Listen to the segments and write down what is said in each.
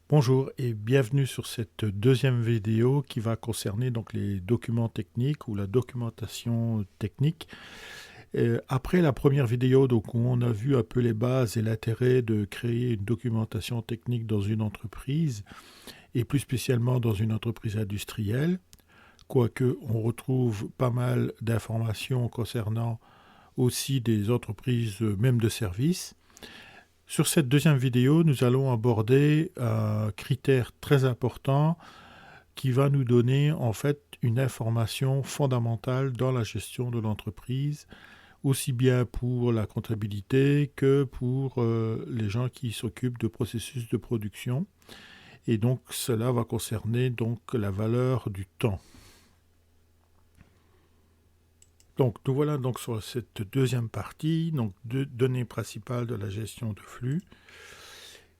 Bonjour et bienvenue sur cette deuxième vidéo qui va concerner donc les documents techniques ou la documentation technique. Après la première vidéo donc, où on a vu un peu les bases et l'intérêt de créer une documentation technique dans une entreprise et plus spécialement dans une entreprise industrielle, quoique on retrouve pas mal d'informations concernant aussi des entreprises même de services. Sur cette deuxième vidéo, nous allons aborder un critère très important qui va nous donner en fait une information fondamentale dans la gestion de l'entreprise, aussi bien pour la comptabilité que pour les gens qui s'occupent de processus de production. Et donc cela va concerner donc la valeur du temps. Donc nous voilà donc sur cette deuxième partie, donc deux données principales de la gestion de flux.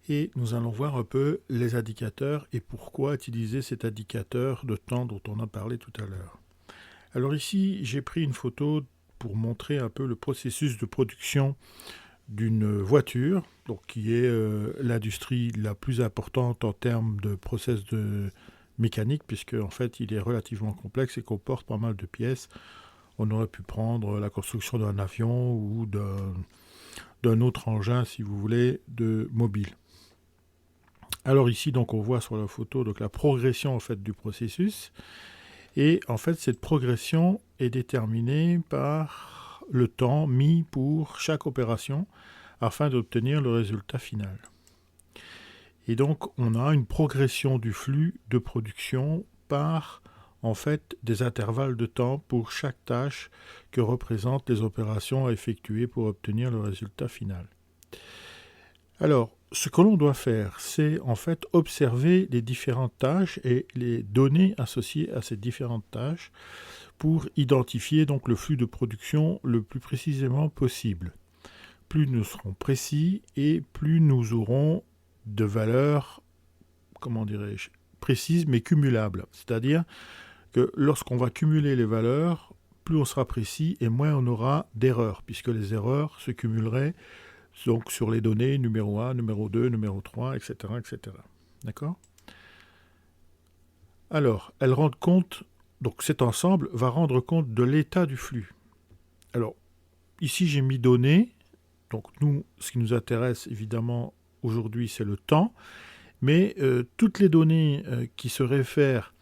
Et nous allons voir un peu les indicateurs et pourquoi utiliser cet indicateur de temps dont on a parlé tout à l'heure. Alors ici, j'ai pris une photo pour montrer un peu le processus de production d'une voiture, donc qui est l'industrie la plus importante en termes de process de mécanique, puisque en fait il est relativement complexe et comporte pas mal de pièces. On aurait pu prendre la construction d'un avion ou d'un autre engin, si vous voulez, de mobile. Alors ici, donc, on voit sur la photo donc, la progression en fait, du processus. Et en fait, cette progression est déterminée par le temps mis pour chaque opération afin d'obtenir le résultat final. Et donc, on a une progression du flux de production par en fait des intervalles de temps pour chaque tâche que représentent les opérations à effectuer pour obtenir le résultat final. Alors, ce que l'on doit faire, c'est en fait observer les différentes tâches et les données associées à ces différentes tâches pour identifier donc le flux de production le plus précisément possible. Plus nous serons précis et plus nous aurons de valeurs, comment dirais-je, précises mais cumulables. C'est-à-dire que lorsqu'on va cumuler les valeurs, plus on sera précis et moins on aura d'erreurs, puisque les erreurs se cumuleraient donc sur les données numéro 1, numéro 2, numéro 3, etc. etc. D'accord ? Alors, elles rendent compte, donc cet ensemble va rendre compte de l'état du flux. Alors, ici j'ai mis données, donc nous, ce qui nous intéresse évidemment aujourd'hui, c'est le temps, mais toutes les données qui se réfèrent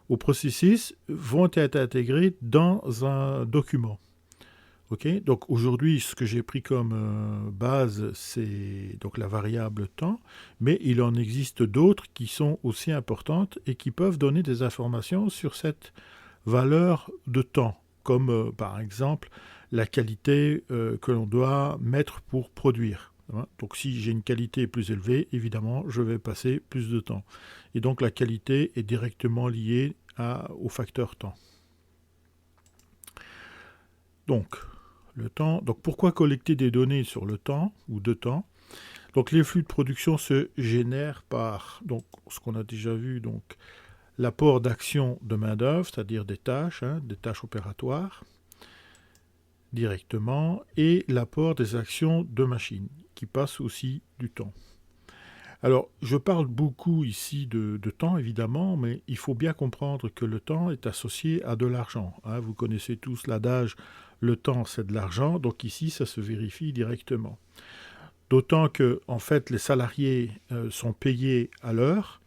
au processus vont être intégrées dans un document. Okay, donc aujourd'hui, ce que j'ai pris comme base, c'est donc la variable temps, mais il en existe d'autres qui sont aussi importantes et qui peuvent donner des informations sur cette valeur de temps, comme par exemple la qualité que l'on doit mettre pour produire. Donc si j'ai une qualité plus élevée, évidemment, je vais passer plus de temps. Et donc la qualité est directement liée au facteur temps. Donc, le temps. Donc pourquoi collecter des données sur le temps ou de temps? Donc les flux de production se génèrent par donc, ce qu'on a déjà vu, donc l'apport d'actions de main-d'œuvre, c'est-à-dire des tâches opératoires directement, et l'apport des actions de machines, qui passent aussi du temps. Alors, je parle beaucoup ici de temps, évidemment, mais il faut bien comprendre que le temps est associé à de l'argent. Vous connaissez tous l'adage « le temps, c'est de l'argent », donc ici, ça se vérifie directement. D'autant que, en fait, les salariés sont payés à l'heure.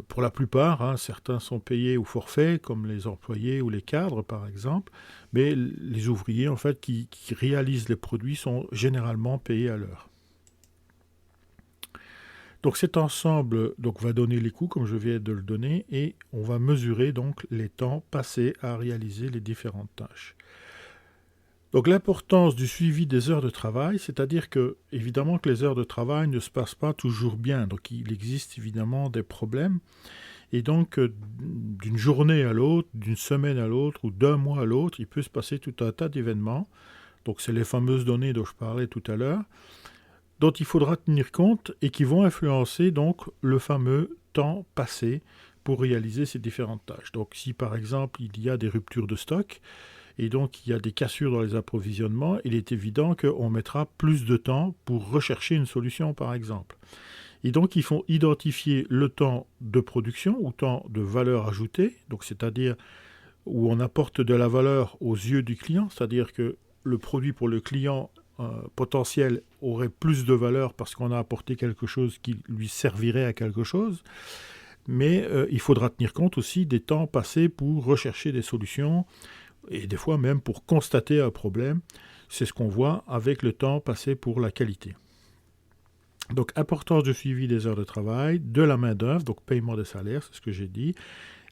Pour la plupart, certains sont payés au forfait, comme les employés ou les cadres, par exemple, mais les ouvriers, en fait, qui réalisent les produits sont généralement payés à l'heure. Donc cet ensemble va donner les coûts, comme je viens de le donner, et on va mesurer donc les temps passés à réaliser les différentes tâches. Donc l'importance du suivi des heures de travail, c'est-à-dire que, évidemment, que les heures de travail ne se passent pas toujours bien. Donc il existe évidemment des problèmes. Et donc, d'une journée à l'autre, d'une semaine à l'autre, ou d'un mois à l'autre, il peut se passer tout un tas d'événements. Donc c'est les fameuses données dont je parlais tout à l'heure, dont il faudra tenir compte et qui vont influencer donc le fameux temps passé pour réaliser ces différentes tâches. Donc si par exemple il y a des ruptures de stock et donc il y a des cassures dans les approvisionnements, il est évident qu'on mettra plus de temps pour rechercher une solution par exemple. Et donc, ils font identifier le temps de production ou temps de valeur ajoutée, donc c'est-à-dire où on apporte de la valeur aux yeux du client, c'est-à-dire que le produit pour le client potentiel aurait plus de valeur parce qu'on a apporté quelque chose qui lui servirait à quelque chose, mais il faudra tenir compte aussi des temps passés pour rechercher des solutions et des fois même pour constater un problème. C'est ce qu'on voit avec le temps passé pour la qualité. Donc, importance du suivi des heures de travail, de la main-d'œuvre, donc paiement des salaires, c'est ce que j'ai dit.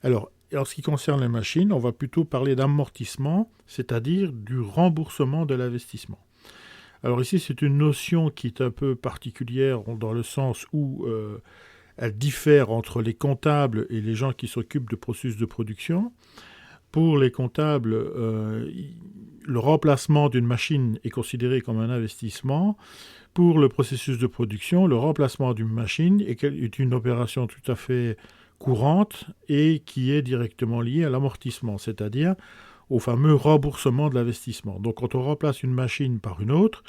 Alors, en ce qui concerne les machines, on va plutôt parler d'amortissement, c'est-à-dire du remboursement de l'investissement. Alors ici, c'est une notion qui est un peu particulière dans le sens où elle diffère entre les comptables et les gens qui s'occupent de processus de production. Pour les comptables, le remplacement d'une machine est considéré comme un investissement. Pour le processus de production, le remplacement d'une machine est une opération tout à fait courante et qui est directement liée à l'amortissement, c'est-à-dire au fameux remboursement de l'investissement. Donc quand on remplace une machine par une autre,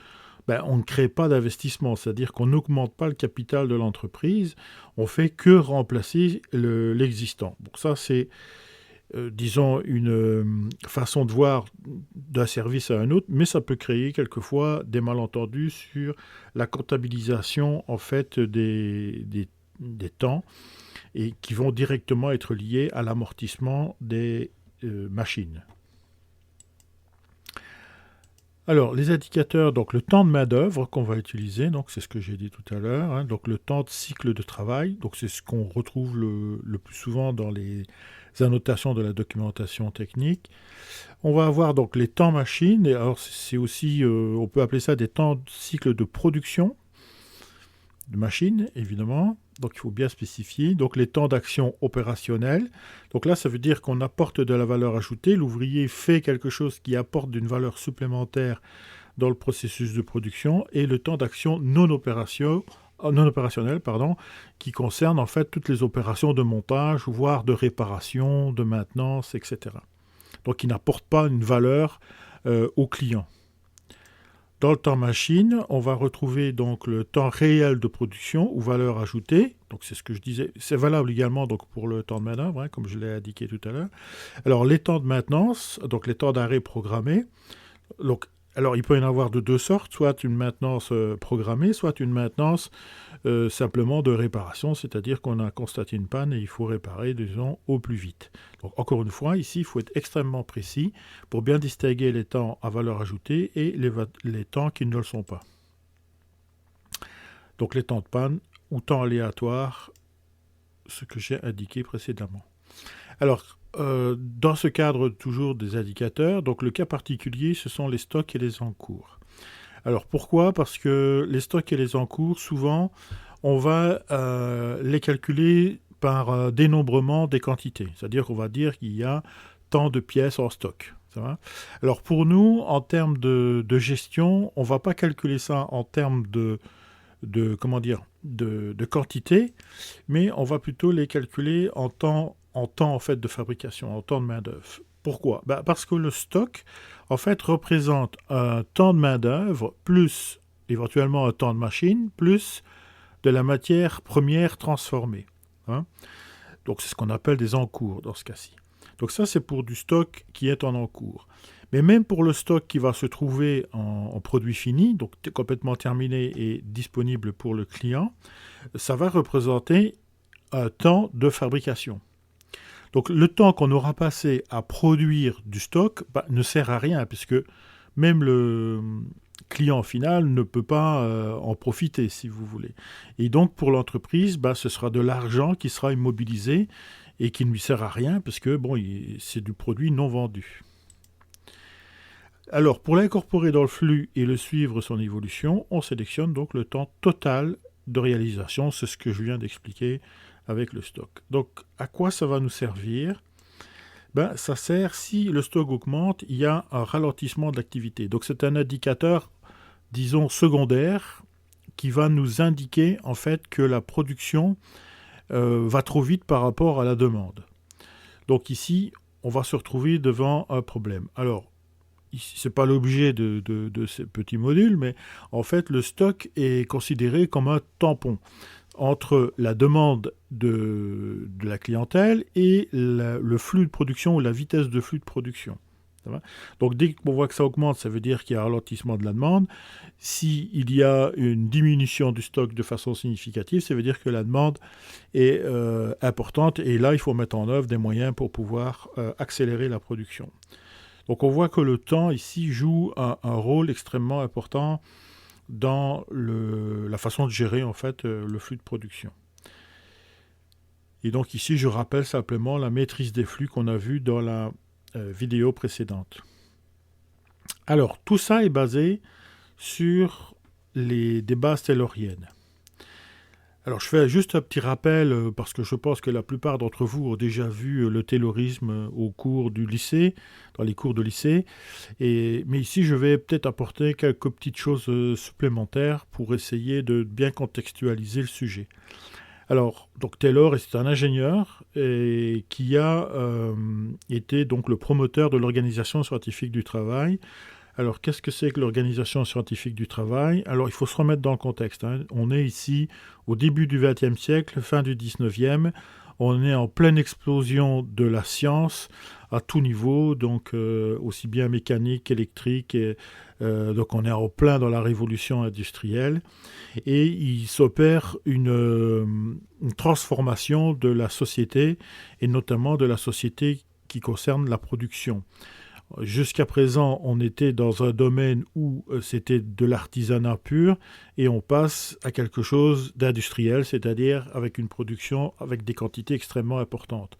on ne crée pas d'investissement, c'est-à-dire qu'on n'augmente pas le capital de l'entreprise, on fait que remplacer l'existant. Donc ça, c'est disons, une façon de voir d'un service à un autre, mais ça peut créer quelquefois des malentendus sur la comptabilisation en fait des temps et qui vont directement être liés à l'amortissement des machines. Alors, les indicateurs, donc le temps de main-d'œuvre qu'on va utiliser, donc c'est ce que j'ai dit tout à l'heure, donc le temps de cycle de travail, donc c'est ce qu'on retrouve le plus souvent dans les annotations de la documentation technique. On va avoir donc les temps machines, et alors c'est aussi, on peut appeler ça des temps de cycle de production de machines, évidemment. Donc il faut bien spécifier. Donc les temps d'action opérationnelle. Donc là, ça veut dire qu'on apporte de la valeur ajoutée. L'ouvrier fait quelque chose qui apporte d'une valeur supplémentaire dans le processus de production. Et le temps d'action non opérationnel, qui concerne en fait toutes les opérations de montage, voire de réparation, de maintenance, etc. Donc qui n'apporte pas une valeur au client. Dans le temps machine, on va retrouver donc le temps réel de production ou valeur ajoutée. Donc c'est ce que je disais. C'est valable également donc pour le temps de main-d'œuvre, comme je l'ai indiqué tout à l'heure. Alors les temps de maintenance, donc les temps d'arrêt programmés. Donc, alors il peut y en avoir de deux sortes, soit une maintenance programmée, soit une maintenance simplement de réparation, c'est-à-dire qu'on a constaté une panne et il faut réparer, disons, au plus vite. Donc encore une fois, ici, il faut être extrêmement précis pour bien distinguer les temps à valeur ajoutée et les temps qui ne le sont pas. Donc les temps de panne ou temps aléatoires, ce que j'ai indiqué précédemment. Alors, dans ce cadre toujours des indicateurs, donc le cas particulier, ce sont les stocks et les encours. Alors pourquoi ? Parce que les stocks et les encours, souvent, on va les calculer par dénombrement des quantités. C'est-à-dire qu'on va dire qu'il y a tant de pièces en stock. Ça va ? Alors pour nous, en termes de gestion, on ne va pas calculer ça en termes de quantité, mais on va plutôt les calculer en temps en fait de fabrication, en temps de main-d'œuvre. Pourquoi ? Parce que le stock, en fait, représente un temps de main-d'œuvre plus éventuellement un temps de machine, plus de la matière première transformée. Donc c'est ce qu'on appelle des encours dans ce cas-ci. Donc ça, c'est pour du stock qui est en encours. Mais même pour le stock qui va se trouver en produit fini, donc complètement terminé et disponible pour le client, ça va représenter un temps de fabrication. Donc le temps qu'on aura passé à produire du stock ne sert à rien, puisque même le client final ne peut pas en profiter, si vous voulez. Et donc pour l'entreprise, ce sera de l'argent qui sera immobilisé et qui ne lui sert à rien, parce que c'est du produit non vendu. Alors, pour l'incorporer dans le flux et le suivre son évolution, on sélectionne donc le temps total de réalisation. C'est ce que je viens d'expliquer avec le stock. Donc, à quoi ça va nous servir ? Ça sert, si le stock augmente, il y a un ralentissement de l'activité. Donc, c'est un indicateur, disons, secondaire, qui va nous indiquer, en fait, que la production va trop vite par rapport à la demande. Donc ici, on va se retrouver devant un problème. Alors, ce n'est pas l'objet de ces petits modules, mais en fait, le stock est considéré comme un tampon. entre la demande de la clientèle et le flux de production ou la vitesse de flux de production. Donc dès qu'on voit que ça augmente, ça veut dire qu'il y a un ralentissement de la demande. S'il y a une diminution du stock de façon significative, ça veut dire que la demande est importante et là il faut mettre en œuvre des moyens pour pouvoir accélérer la production. Donc on voit que le temps ici joue un rôle extrêmement important dans la façon de gérer en fait le flux de production. Et donc ici je rappelle simplement la maîtrise des flux qu'on a vu dans la vidéo précédente. Alors, tout ça est basé sur des bases tayloriennes. Alors, je fais juste un petit rappel, parce que je pense que la plupart d'entre vous ont déjà vu le taylorisme au cours du lycée, dans les cours de lycée. Mais ici, je vais peut-être apporter quelques petites choses supplémentaires pour essayer de bien contextualiser le sujet. Alors, donc Taylor est un ingénieur qui a été donc le promoteur de l'Organisation scientifique du travail. Alors, qu'est-ce que c'est que l'Organisation scientifique du travail ? Alors, il faut se remettre dans le contexte. On est ici au début du XXe siècle, fin du XIXe. On est en pleine explosion de la science à tout niveau, donc aussi bien mécanique qu'électrique. Donc, on est en plein dans la révolution industrielle. Et il s'opère une transformation de la société, et notamment de la société qui concerne la production. Jusqu'à présent, on était dans un domaine où c'était de l'artisanat pur, et on passe à quelque chose d'industriel, c'est-à-dire avec une production avec des quantités extrêmement importantes.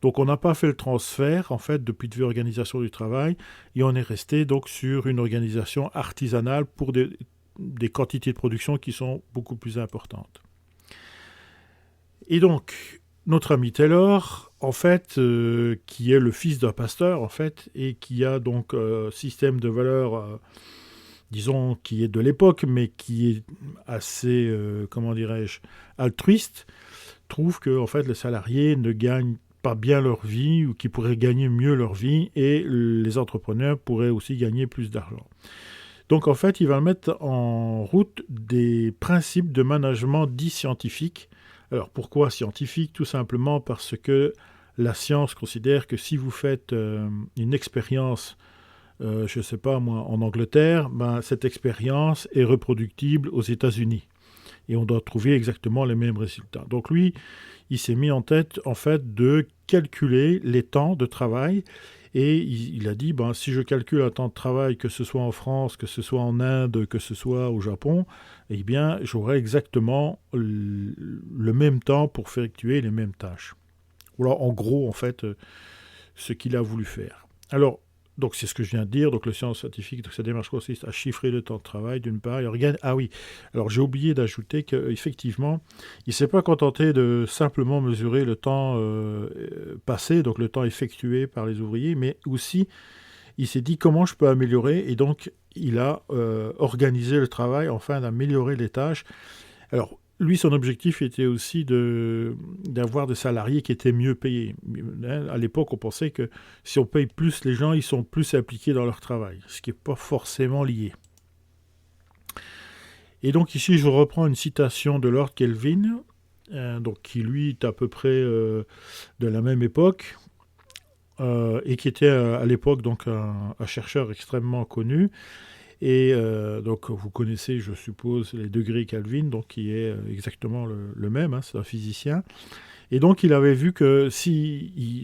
Donc on n'a pas fait le transfert, en fait, depuis de l'organisation du travail, et on est resté donc sur une organisation artisanale pour des quantités de production qui sont beaucoup plus importantes. Et donc, notre ami Taylor, en fait, qui est le fils d'un pasteur, en fait, et qui a donc un système de valeurs, disons, qui est de l'époque, mais qui est assez, altruiste, trouve que, en fait, les salariés ne gagnent pas bien leur vie, ou qui pourraient gagner mieux leur vie, et les entrepreneurs pourraient aussi gagner plus d'argent. Donc en fait, il va mettre en route des principes de management dits scientifiques. Alors pourquoi scientifique ? Tout simplement parce que la science considère que si vous faites une expérience, je ne sais pas moi, en Angleterre, cette expérience est reproductible aux États-Unis. Et on doit trouver exactement les mêmes résultats. Donc lui, il s'est mis en tête en fait de calculer les temps de travail. Et il a dit, si je calcule un temps de travail, que ce soit en France, que ce soit en Inde, que ce soit au Japon, eh bien, j'aurai exactement le même temps pour effectuer les mêmes tâches. Voilà, en gros, en fait, ce qu'il a voulu faire. Alors, donc c'est ce que je viens de dire. Donc, le science scientifique, donc, sa démarche consiste à chiffrer le temps de travail, d'une part. Alors j'ai oublié d'ajouter qu'effectivement, il ne s'est pas contenté de simplement mesurer le temps passé, donc le temps effectué par les ouvriers, mais aussi, il s'est dit comment je peux améliorer. Et donc, il a organisé le travail afin d'améliorer les tâches. Alors, lui, son objectif était aussi d'avoir des salariés qui étaient mieux payés. À l'époque, on pensait que si on paye plus les gens, ils sont plus impliqués dans leur travail, ce qui n'est pas forcément lié. Et donc ici, je reprends une citation de Lord Kelvin, donc qui lui est à peu près de la même époque, et qui était à l'époque donc un chercheur extrêmement connu. Et donc vous connaissez, je suppose, les degrés Kelvin, donc qui est exactement le même, c'est un physicien. Et donc il avait vu que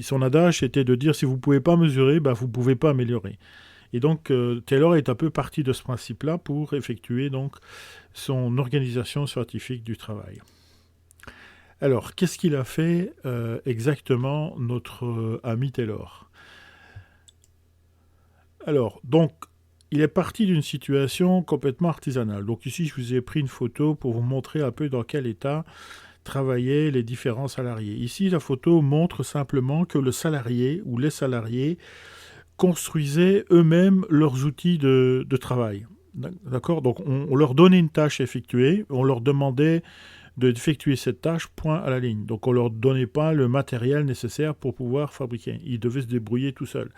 son adage était de dire si vous ne pouvez pas mesurer, vous ne pouvez pas améliorer. Et donc Taylor est un peu parti de ce principe-là pour effectuer donc son organisation scientifique du travail. Alors, qu'est-ce qu'il a fait exactement notre ami Taylor ? Alors, donc, il est parti d'une situation complètement artisanale. Donc ici, je vous ai pris une photo pour vous montrer un peu dans quel état travaillaient les différents salariés. Ici, la photo montre simplement que le salarié ou les salariés construisaient eux-mêmes leurs outils de travail. D'accord ? Donc on leur donnait une tâche à effectuer, on leur demandait d'effectuer cette tâche, point à la ligne. Donc on ne leur donnait pas le matériel nécessaire pour pouvoir fabriquer. Ils devaient se débrouiller tout seuls.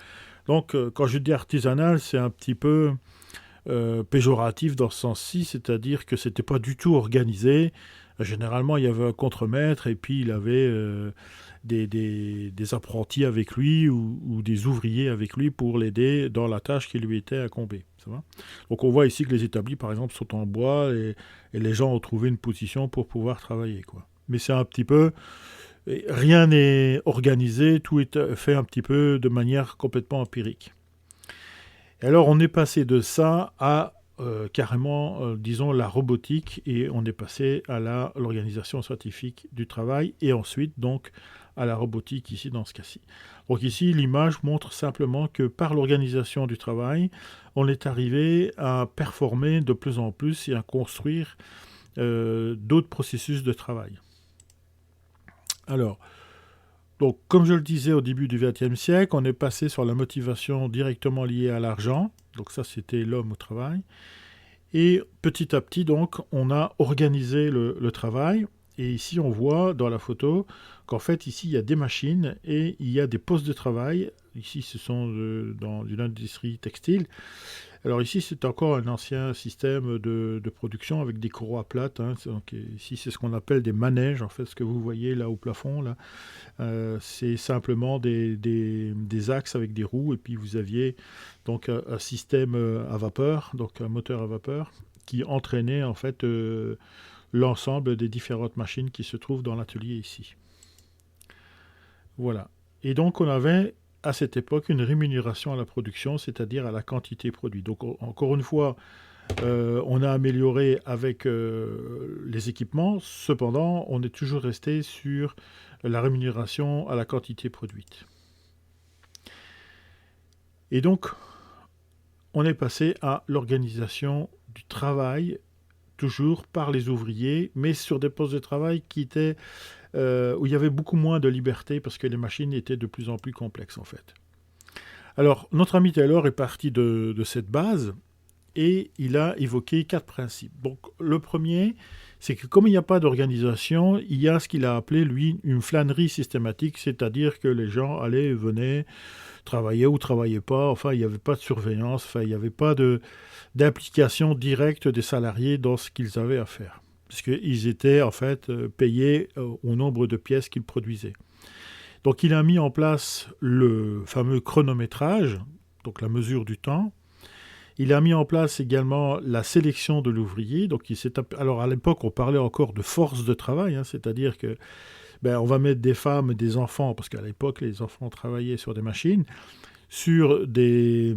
Donc, quand je dis artisanal, c'est un petit peu péjoratif dans ce sens-ci, c'est-à-dire que ce n'était pas du tout organisé. Généralement, il y avait un contremaître et puis il avait des apprentis avec lui ou des ouvriers avec lui pour l'aider dans la tâche qui lui était incombée. Ça va. Donc on voit ici que les établis, par exemple, sont en bois et les gens ont trouvé une position pour pouvoir travailler, quoi. Mais c'est un petit peu... Rien n'est organisé, tout est fait un petit peu de manière complètement empirique. Et alors on est passé de ça à carrément, disons, la robotique, et on est passé à l'organisation scientifique du travail, et ensuite donc à la robotique ici dans ce cas-ci. Donc ici, l'image montre simplement que par l'organisation du travail, on est arrivé à performer de plus en plus et à construire d'autres processus de travail. Alors, donc, comme je le disais au début du XXe siècle, on est passé sur la motivation directement liée à l'argent. Donc ça, c'était l'homme au travail. Et petit à petit, donc, on a organisé le travail. Et ici, on voit dans la photo qu'en fait, ici, il y a des machines et il y a des postes de travail. Ici, ce sont dans une industrie textile. Alors ici, c'est encore un ancien système de production avec des courroies plates, hein. Donc, ici, c'est ce qu'on appelle des manèges. En fait, ce que vous voyez là au plafond, là, c'est simplement des axes avec des roues. Et puis, vous aviez donc un système à vapeur, donc un moteur à vapeur, qui entraînait en fait l'ensemble des différentes machines qui se trouvent dans l'atelier ici. Voilà. Et donc, on avait à cette époque une rémunération à la production, c'est-à-dire à la quantité produite. Donc encore une fois, on a amélioré avec les équipements, cependant on est toujours resté sur la rémunération à la quantité produite. Et donc on est passé à l'organisation du travail, toujours par les ouvriers, mais sur des postes de travail qui étaient où il y avait beaucoup moins de liberté parce que les machines étaient de plus en plus complexes en fait. Alors, notre ami Taylor est parti de cette base et il a évoqué 4 principes. Donc, le premier, c'est que comme il n'y a pas d'organisation, il y a ce qu'il a appelé, lui, une flânerie systématique, c'est-à-dire que les gens allaient et venaient, travaillaient ou travaillaient pas, enfin, il n'y avait pas de surveillance, enfin, il n'y avait pas d'implication directe des salariés dans ce qu'ils avaient à faire, puisqu'ils étaient en fait payés au nombre de pièces qu'ils produisaient. Donc il a mis en place le fameux chronométrage, donc la mesure du temps. Il a mis en place également la sélection de l'ouvrier. Donc alors à l'époque, on parlait encore de force de travail, hein, c'est-à-dire que on va mettre des femmes et des enfants, parce qu'à l'époque, les enfants travaillaient sur des machines, sur des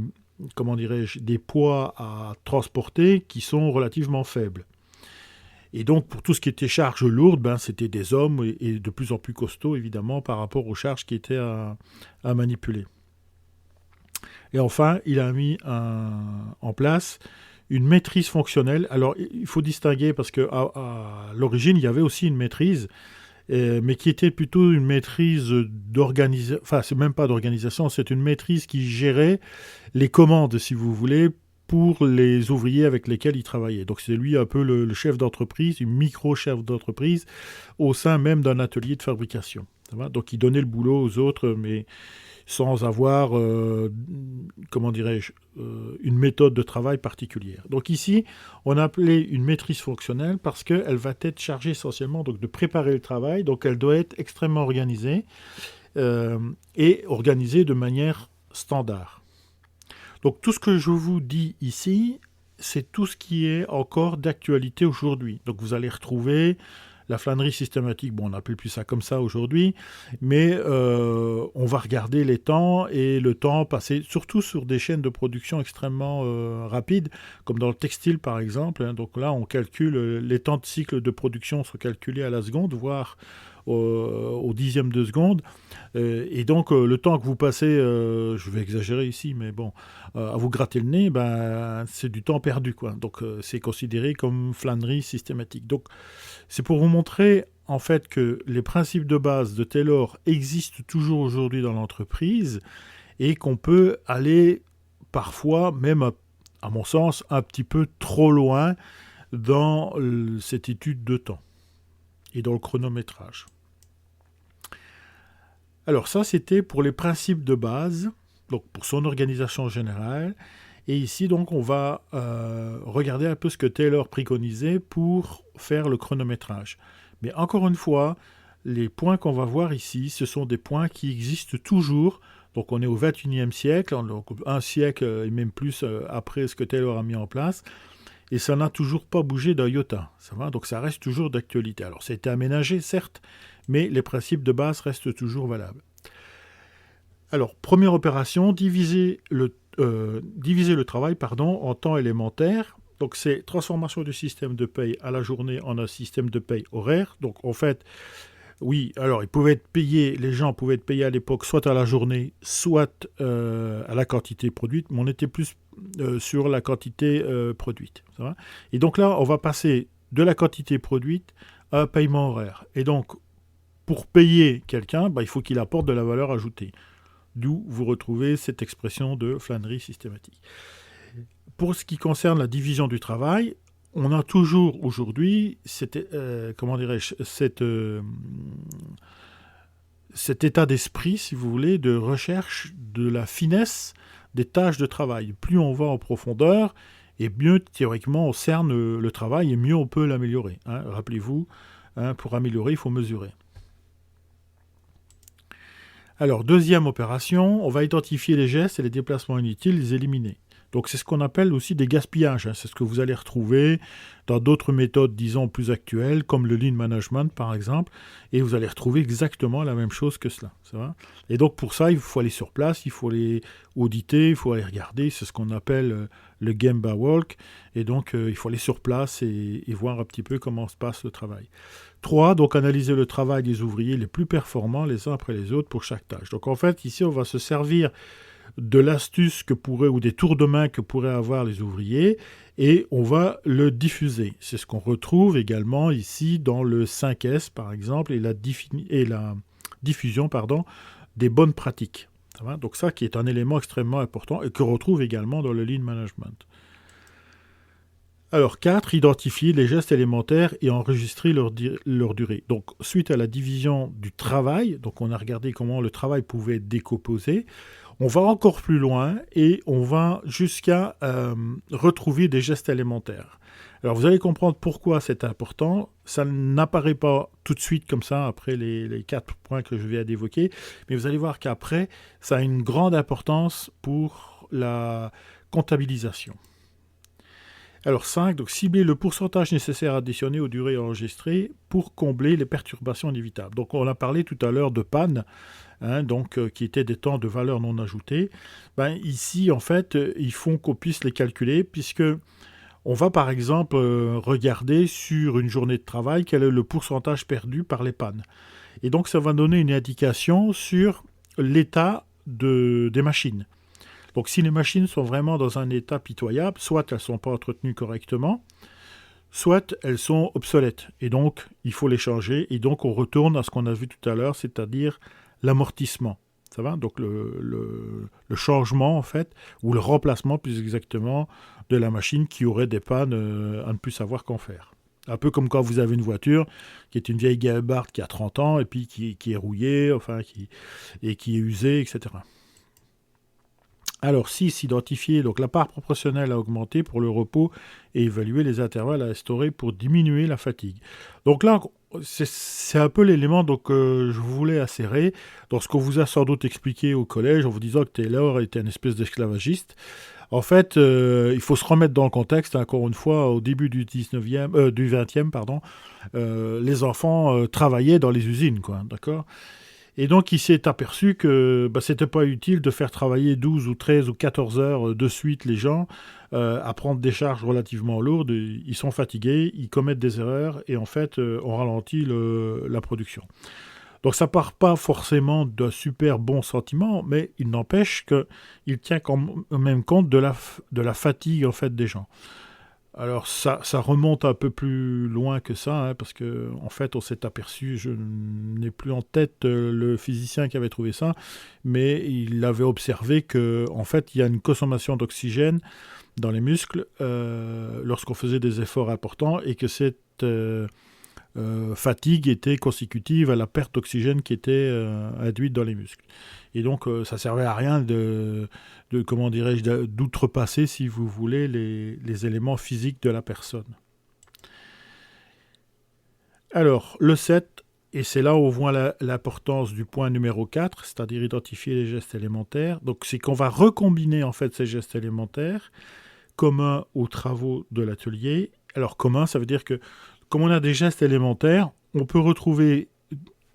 poids à transporter qui sont relativement faibles. Et donc, pour tout ce qui était charges lourdes, c'était des hommes et de plus en plus costauds, évidemment, par rapport aux charges qui étaient à manipuler. Et enfin, il a mis en place une maîtrise fonctionnelle. Alors, il faut distinguer parce qu'à l'origine, il y avait aussi une maîtrise, mais qui était plutôt une maîtrise d'organisation. Enfin, c'est même pas d'organisation, c'est une maîtrise qui gérait les commandes, si vous voulez, pour les ouvriers avec lesquels il travaillait. Donc c'est lui un peu le chef d'entreprise, une micro-chef d'entreprise, au sein même d'un atelier de fabrication. Donc il donnait le boulot aux autres, mais sans avoir, une méthode de travail particulière. Donc ici, on a appelé une maîtrise fonctionnelle parce qu'elle va être chargée essentiellement donc, de préparer le travail, donc elle doit être extrêmement organisée et organisée de manière standard. Donc tout ce que je vous dis ici, c'est tout ce qui est encore d'actualité aujourd'hui. Donc vous allez retrouver la flânerie systématique, on n'appelle plus ça comme ça aujourd'hui, mais on va regarder les temps et le temps passé, surtout sur des chaînes de production extrêmement rapides, comme dans le textile par exemple. Hein. Donc là, on calcule, les temps de cycle de production sont calculés à la seconde, voire au dixième de seconde. Et donc, le temps que vous passez, je vais exagérer ici, mais bon, à vous gratter le nez, c'est du temps perdu, quoi. Donc, c'est considéré comme flânerie systématique. Donc, c'est pour vous montrer, en fait, que les principes de base de Taylor existent toujours aujourd'hui dans l'entreprise et qu'on peut aller parfois, même à mon sens, un petit peu trop loin dans cette étude de temps et dans le chronométrage. Alors ça, c'était pour les principes de base, donc pour son organisation générale. Et ici, donc, on va regarder un peu ce que Taylor préconisait pour faire le chronométrage. Mais encore une fois, les points qu'on va voir ici, ce sont des points qui existent toujours. Donc on est au XXIe siècle, donc un siècle et même plus après ce que Taylor a mis en place. Et ça n'a toujours pas bougé d'un iota. Ça va, donc ça reste toujours d'actualité. Alors ça a été aménagé, certes, mais les principes de base restent toujours valables. Alors, première opération, diviser le travail en temps élémentaire. Donc c'est transformation du système de paye à la journée en un système de paye horaire. Donc en fait, oui, alors les gens pouvaient être payés à l'époque soit à la journée, soit à la quantité produite, mais on était plus sur la quantité produite. Ça va ? Et donc là, on va passer de la quantité produite à un paiement horaire. Et donc, pour payer quelqu'un, il faut qu'il apporte de la valeur ajoutée. D'où vous retrouvez cette expression de flânerie systématique. Pour ce qui concerne la division du travail, on a toujours aujourd'hui cet état d'esprit, si vous voulez, de recherche de la finesse des tâches de travail. Plus on va en profondeur, et mieux théoriquement on cerne le travail, et mieux on peut l'améliorer. Rappelez-vous, pour améliorer, il faut mesurer. Alors, deuxième opération, on va identifier les gestes et les déplacements inutiles, les éliminer. Donc c'est ce qu'on appelle aussi des gaspillages. C'est ce que vous allez retrouver dans d'autres méthodes, disons, plus actuelles, comme le lean management, par exemple. Et vous allez retrouver exactement la même chose que cela. Ça va ? Et donc pour ça, il faut aller sur place, il faut aller auditer, il faut aller regarder. C'est ce qu'on appelle le Gemba Walk. Et donc il faut aller sur place et voir un petit peu comment se passe le travail. 3. Donc analyser le travail des ouvriers les plus performants les uns après les autres pour chaque tâche. Donc en fait, ici, on va se servir de l'astuce ou des tours de main que pourraient avoir les ouvriers, et on va le diffuser. C'est ce qu'on retrouve également ici dans le 5S, par exemple, et la diffusion des bonnes pratiques. Ça va ? Donc ça qui est un élément extrêmement important et que l'on retrouve également dans le lean management. Alors 4, identifier les gestes élémentaires et enregistrer leur durée. Donc suite à la division du travail, donc on a regardé comment le travail pouvait être décomposé, on va encore plus loin et on va jusqu'à retrouver des gestes élémentaires. Alors vous allez comprendre pourquoi c'est important. Ça n'apparaît pas tout de suite comme ça après les 4 points que je viens d'évoquer, mais vous allez voir qu'après, ça a une grande importance pour la comptabilisation. Alors 5, donc cibler le pourcentage nécessaire additionné aux durées enregistrées pour combler les perturbations inévitables. Donc on a parlé tout à l'heure de panne, qui étaient des temps de valeur non ajoutée. Ici, en fait, ils font qu'on puisse les calculer, puisque on va par exemple regarder sur une journée de travail quel est le pourcentage perdu par les pannes. Et donc ça va donner une indication sur l'état des machines. Donc si les machines sont vraiment dans un état pitoyable, soit elles ne sont pas entretenues correctement, soit elles sont obsolètes. Et donc, il faut les changer. Et donc, on retourne à ce qu'on a vu tout à l'heure, c'est-à-dire l'amortissement. Ça va ? Donc, le changement, en fait, ou le remplacement, plus exactement, de la machine qui aurait des pannes à ne plus savoir qu'en faire. Un peu comme quand vous avez une voiture qui est une vieille Gabard qui a 30 ans et puis qui est rouillée, et qui est usée, etc. Alors 6, identifier donc la part proportionnelle à augmenter pour le repos et évaluer les intervalles à instaurer pour diminuer la fatigue. Donc là, c'est un peu l'élément que je voulais assérer dans ce qu'on vous a sans doute expliqué au collège en vous disant que Taylor était une espèce d'esclavagiste. En fait, il faut se remettre dans le contexte, encore une fois, au début du 20e, les enfants travaillaient dans les usines, d'accord ? Et donc, il s'est aperçu que c'était pas utile de faire travailler 12 ou 13 ou 14 heures de suite les gens à prendre des charges relativement lourdes. Ils sont fatigués, ils commettent des erreurs et en fait, on ralentit la production. Donc, ça part pas forcément d'un super bon sentiment, mais il n'empêche qu'il tient quand même compte de la fatigue en fait des gens. Alors ça remonte un peu plus loin que ça, parce que en fait on s'est aperçu, je n'ai plus en tête le physicien qui avait trouvé ça, mais il avait observé que en fait il y a une consommation d'oxygène dans les muscles lorsqu'on faisait des efforts importants et que cette fatigue était consécutive à la perte d'oxygène qui était induite dans les muscles. Et donc, ça servait à rien comment dirais-je, d'outrepasser, si vous voulez, les éléments physiques de la personne. Alors, le 7, et c'est là où on voit l'importance du point numéro 4, c'est-à-dire identifier les gestes élémentaires. Donc, c'est qu'on va recombiner, en fait, ces gestes élémentaires communs aux travaux de l'atelier. Alors, commun, ça veut dire que, comme on a des gestes élémentaires, on peut retrouver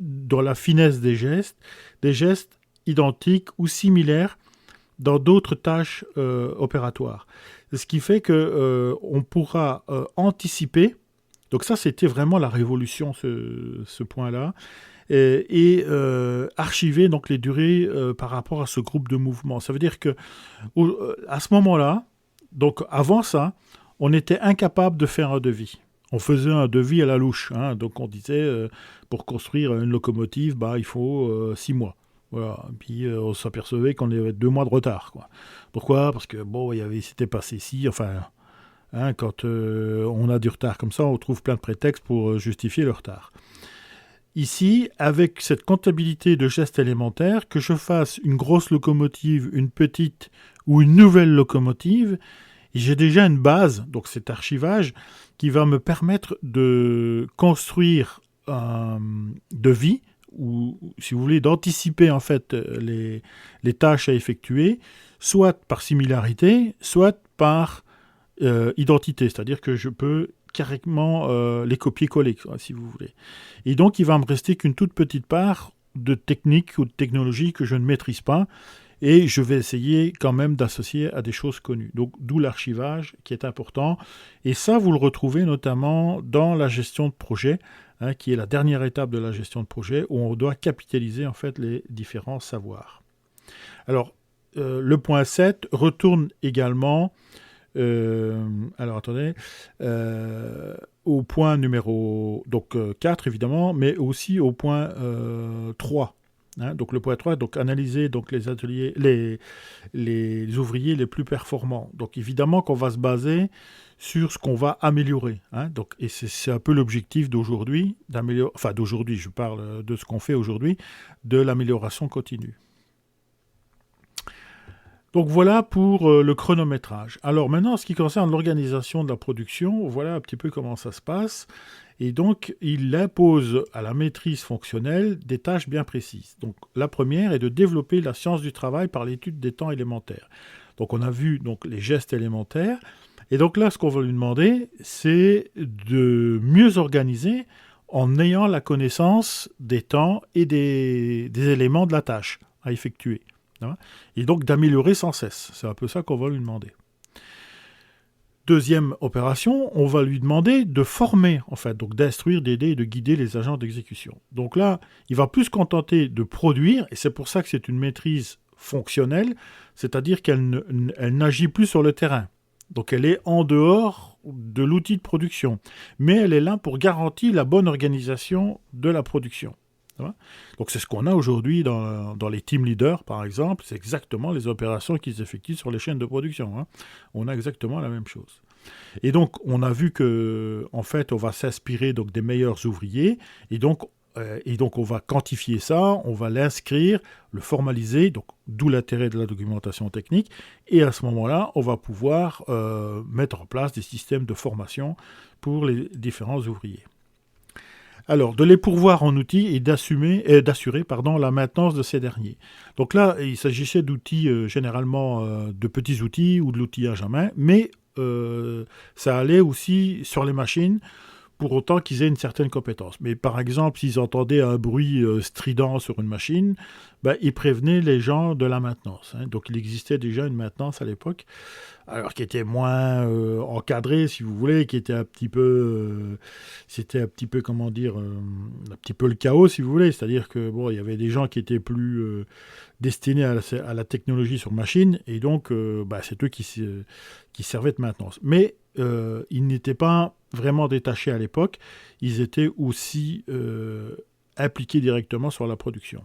dans la finesse des gestes identiques ou similaires dans d'autres tâches opératoires. Ce qui fait qu'on pourra anticiper. Donc ça, c'était vraiment la révolution, ce point-là. Et archiver donc, les durées par rapport à ce groupe de mouvements. Ça veut dire que à ce moment-là, donc avant ça, on était incapable de faire un devis. On faisait un devis à la louche. Hein. Donc on disait, pour construire une locomotive, il faut 6 mois. Voilà. Et puis on s'apercevait qu'on avait 2 mois de retard. Quoi. Pourquoi ? Parce que c'était passé ci, quand on a du retard comme ça, on trouve plein de prétextes pour justifier le retard. Ici, avec cette comptabilité de gestes élémentaires, que je fasse une grosse locomotive, une petite ou une nouvelle locomotive, j'ai déjà une base, donc cet archivage, qui va me permettre de construire un devis, ou si vous voulez, d'anticiper en fait les tâches à effectuer, soit par similarité, soit par identité, c'est-à-dire que je peux carrément les copier-coller, si vous voulez. Et donc, il va me rester qu'une toute petite part de technique ou de technologie que je ne maîtrise pas, et je vais essayer quand même d'associer à des choses connues. Donc, d'où l'archivage qui est important. Et ça, vous le retrouvez notamment dans la gestion de projet, qui est la dernière étape de la gestion de projet, où on doit capitaliser en fait les différents savoirs. Alors, le point 7 retourne également au point numéro 4 évidemment, mais aussi au point 3. Donc le point 3, donc analyser donc, les ateliers, les ouvriers les plus performants. Donc évidemment qu'on va se baser sur ce qu'on va améliorer. Donc, et c'est un peu l'objectif d'aujourd'hui, d'aujourd'hui, je parle de ce qu'on fait aujourd'hui, de l'amélioration continue. Donc voilà pour le chronométrage. Alors maintenant, en ce qui concerne l'organisation de la production, voilà un petit peu comment ça se passe. Et donc, il impose à la maîtrise fonctionnelle des tâches bien précises. Donc la première est de développer la science du travail par l'étude des temps élémentaires. Donc on a vu donc, les gestes élémentaires. Et donc là, ce qu'on va lui demander, c'est de mieux organiser en ayant la connaissance des temps et des éléments de la tâche à effectuer. Et donc d'améliorer sans cesse. C'est un peu ça qu'on va lui demander. Deuxième opération, on va lui demander de former, en fait, donc d'instruire, d'aider et de guider les agents d'exécution. Donc là, il va plus se contenter de produire, et c'est pour ça que c'est une maîtrise fonctionnelle, c'est-à-dire qu'elle n'agit plus sur le terrain. Donc elle est en dehors de l'outil de production. Mais elle est là pour garantir la bonne organisation de la production. Donc c'est ce qu'on a aujourd'hui dans les team leaders, par exemple. C'est exactement les opérations qu'ils effectuent sur les chaînes de production. On a exactement la même chose. Et donc on a vu que, en fait, on va s'inspirer donc des meilleurs ouvriers, et donc on va quantifier ça, on va l'inscrire, le formaliser, donc d'où l'intérêt de la documentation technique. Et à ce moment-là, on va pouvoir mettre en place des systèmes de formation pour les différents ouvriers. Alors, de les pourvoir en outils et d'assurer la maintenance de ces derniers. Donc là, il s'agissait d'outils généralement de petits outils ou de l'outillage à main, mais ça allait aussi sur les machines pour autant qu'ils aient une certaine compétence. Mais par exemple, s'ils entendaient un bruit strident sur une machine, ils prévenaient les gens de la maintenance. Donc il existait déjà une maintenance à l'époque, alors qui était moins encadrée, si vous voulez, qui était un petit peu, un petit peu le chaos, si vous voulez. C'est-à-dire que il y avait des gens qui étaient plus destinés à la technologie sur machine, et donc c'est eux qui servaient de maintenance. Mais ils n'étaient pas vraiment détachés à l'époque, ils étaient aussi impliqués directement sur la production.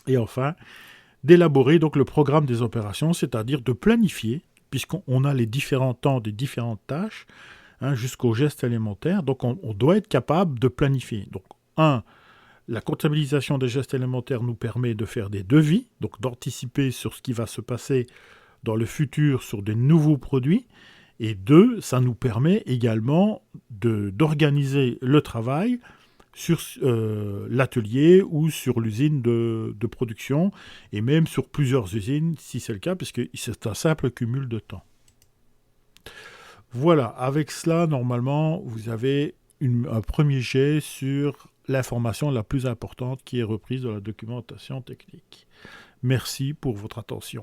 Et enfin, d'élaborer donc le programme des opérations, c'est-à-dire de planifier, puisqu'on a les différents temps des différentes tâches, jusqu'au geste élémentaire. Donc on doit être capable de planifier. Donc la comptabilisation des gestes élémentaires nous permet de faire des devis, donc d'anticiper sur ce qui va se passer dans le futur sur des nouveaux produits. Et 2, ça nous permet également d'organiser le travail sur l'atelier ou sur l'usine de production, et même sur plusieurs usines, si c'est le cas, puisque c'est un simple cumul de temps. Voilà, avec cela, normalement, vous avez un premier jet sur l'information la plus importante qui est reprise de la documentation technique. Merci pour votre attention.